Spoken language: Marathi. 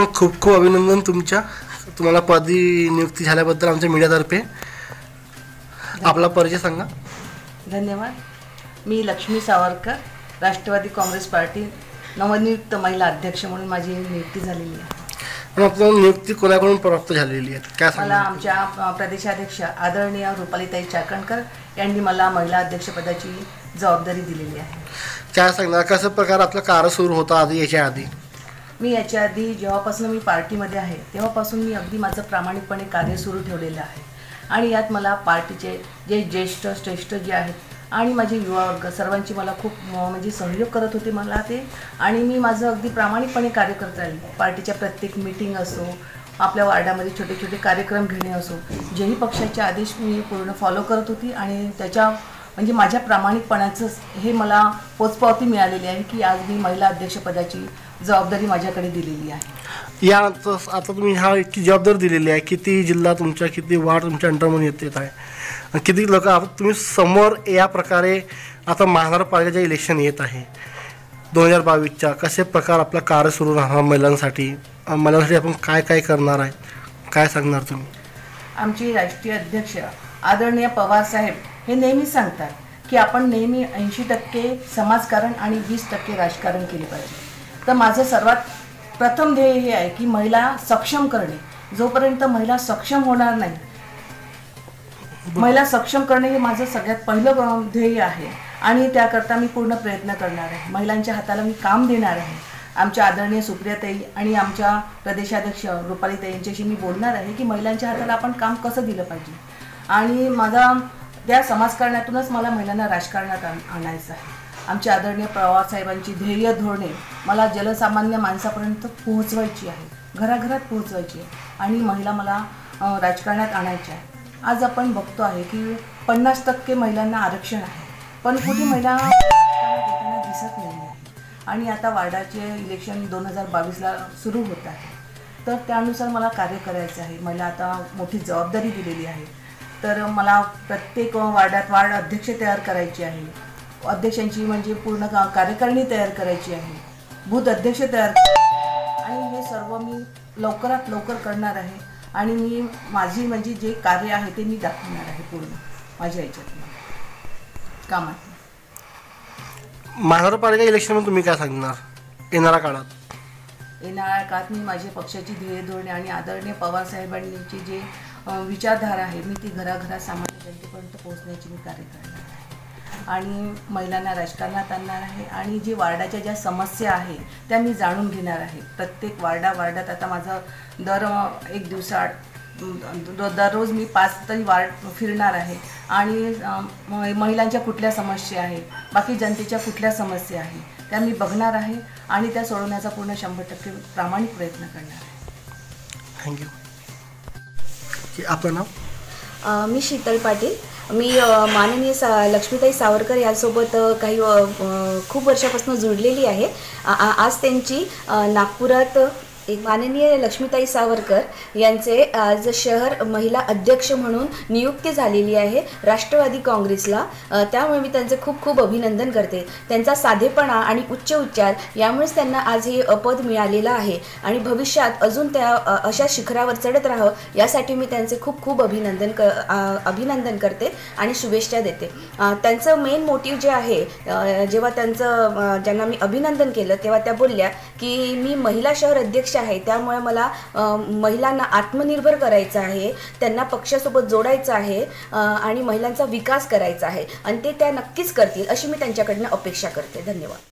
मग खूप खूप अभिनंदन तुम्हाला पदी नियुक्ती झाल्याबद्दल आमच्या मीडियातर्फे. आपला परिचय सांगा. धन्यवाद. मी लक्ष्मी सावरकर, राष्ट्रवादी काँग्रेस पार्टी नवनियुक्त महिला अध्यक्ष म्हणून माझी नियुक्ती झालेली आहे. मग नियुक्ती कोणाकडून प्राप्त झालेली आहे काय मला आमच्या प्रदेशाध्यक्ष आदरणीय रुपालीताई चाकणकर यांनी मला महिला अध्यक्षपदाची जबाबदारी दिलेली आहे. काय सांगणार, कसं प्रकार आपलं कार्य सुरू होतं आधी याच्या आधी? मी याच्या आधी जेव्हापासून मी पार्टीमध्ये आहे तेव्हापासून मी अगदी माझं प्रामाणिकपणे कार्य सुरू ठेवलेलं आहे. आणि यात मला पार्टीचे जे ज्येष्ठ श्रेष्ठ जे आहेत आणि माझे युवा वर्ग सर्वांची मला खूप म्हणजे सहयोग करत होते मला ते. आणि मी माझं अगदी प्रामाणिकपणे कार्य करत राहिले. पार्टीच्या प्रत्येक मीटिंग असो, आपल्या वार्डामध्ये छोटे छोटे कार्यक्रम घेणे असो, जेही पक्षाचे आदेश मी पूर्ण फॉलो करत होती. आणि त्याच्या म्हणजे माझ्या प्रामाणिकपणाचं हे मला पोचपावती मिळालेली आहे की आज मी महिला अध्यक्षपदाची जबाबदारी माझ्याकडे दिलेली आहे. आता तुम्ही ह्या इतकी जबाबदारी दिलेली आहे, किती जिल्हा तुमच्या, किती वार्ड तुमच्या अंडरमध्ये येत आहे, किती लोक तुम्ही समोर या प्रकारे आता महानगरपालिकेचं इलेक्शन येत आहे 2022च्या, कसे प्रकार आपला कार्य सुरू राहणार महिलांसाठी आपण काय काय करणार आहे, काय सांगणार तुम्ही? आमचे राष्ट्रीय अध्यक्ष आदरणीय पवार साहेब हे नेहमी सांगतात की आपण नेहमी 80% समाजकारण आणि 20% राजकारण केले पाहिजे. तर माझं सर्वात प्रथम ध्येय हे आहे की महिला सक्षम करणे. जोपर्यंत महिला सक्षम होणार नाही, महिला सक्षम करणे हे माझं सगळ्यात पहिलं ध्येय आहे. आणि त्याकरता मी पूर्ण प्रयत्न करणार आहे. महिलांच्या हाताला मी काम देणार आहे. आमच्या आदरणीय सुप्रियाताई आणि आमच्या प्रदेशाध्यक्ष रुपालीताई यांच्याशी मी बोलणार आहे की महिलांच्या हाताला आपण काम कसं दिलं पाहिजे. आणि माझा त्या समाजकारणातूनच मला महिलांना राजकारणात आणायचं आहे. आमच्या आदरणीय पवारसाहेबांची ध्येय धोरणे मला जनसामान्य माणसापर्यंत पोहोचवायची आहे, घराघरात पोहोचवायची आहे. आणि महिला मला राजकारणात आणायच्या आहे. आज आपण बघतो आहे की 50% महिलांना आरक्षण आहे, पण कुठे महिला देताना दिसत नाही आहे. आणि आता वार्डाचे इलेक्शन 2022ला सुरू होत आहे. तर त्यानुसार मला कार्य करायचं आहे. मला आता मोठी जबाबदारी दिलेली आहे. तर मला प्रत्येक वार्डात वार्ड अध्यक्ष तयार करायचे आहे, अध्यक्षांची म्हणजे पूर्ण कार्यकारिणी तयार करायची आहे, बूथ अध्यक्ष तयार, आणि हे सर्व मी लवकरात लवकर करणार आहे. आणि मी माझी म्हणजे जे कार्य आहे ते मी दाखवणार आहे पूर्ण माझ्या ह्याच्यात कामात. महानगरपालिका इलेक्शनमध्ये तुम्ही काय सांगणार येणाऱ्या काळात? येणाऱ्या काळात मी माझ्या पक्षाची ध्येय धोरणे आणि आदरणीय पवारसाहेबांची जे विचारधारा आहे मी ती घराघरात सामान्य जनतेपर्यंत पोहोचण्याची मी कार्य करणार आहे. आणि महिलांना राजकारणात आणणार आहे. आणि जे वार्डाच्या ज्या समस्या आहे त्या मी जाणून घेणार आहे. प्रत्येक वार्डात आता माझं एक दिवसात दररोज मी 5 तरी वार्ड फिरणार आहे. आणि महिलांच्या कुठल्या समस्या आहेत, बाकी जनतेच्या कुठल्या समस्या आहेत त्या मी बघणार आहे. आणि त्या सोडवण्याचा पूर्ण 100% प्रामाणिक प्रयत्न करणार आहे. थँक्यू. आपलं नाव? मी शीतल पाटील. मी माननीय लक्ष्मीताई सावरकर यांसोबत काही खूप वर्षापासून जुळलेली आहे. आज त्यांची नागपुरात माननीय लक्ष्मीताई सावरकर यांचे आज शहर महिला अध्यक्ष म्हणून नियुक्ती झालेली आहे राष्ट्रवादी काँग्रेसला. त्यामुळे मी त्यांचे खूप खूप अभिनंदन करते. त्यांचा साधेपणा आणि उच्च उच्चार यामुळेच त्यांना आज हे पद मिळालेलं आहे. आणि भविष्यात अजून त्या अशा शिखरावर चढत राहावं यासाठी मी त्यांचे खूप खूप अभिनंदन करते आणि शुभेच्छा देते. त्यांचं मेन मोटिव्ह जे आहे, जेव्हा ज्यांना मी अभिनंदन केलं तेव्हा त्या बोलल्या की मी महिला शहर अध्यक्ष आहे, त्यामुळे मला महिलांना आत्मनिर्भर करायचं आहे, त्यांना पक्षासोबत जोडायचं आहे आणि महिलांचा विकास करायचा आहे. आणि ते त्या नक्कीच करतील अशी मी त्यांच्याकडनं अपेक्षा करते. धन्यवाद.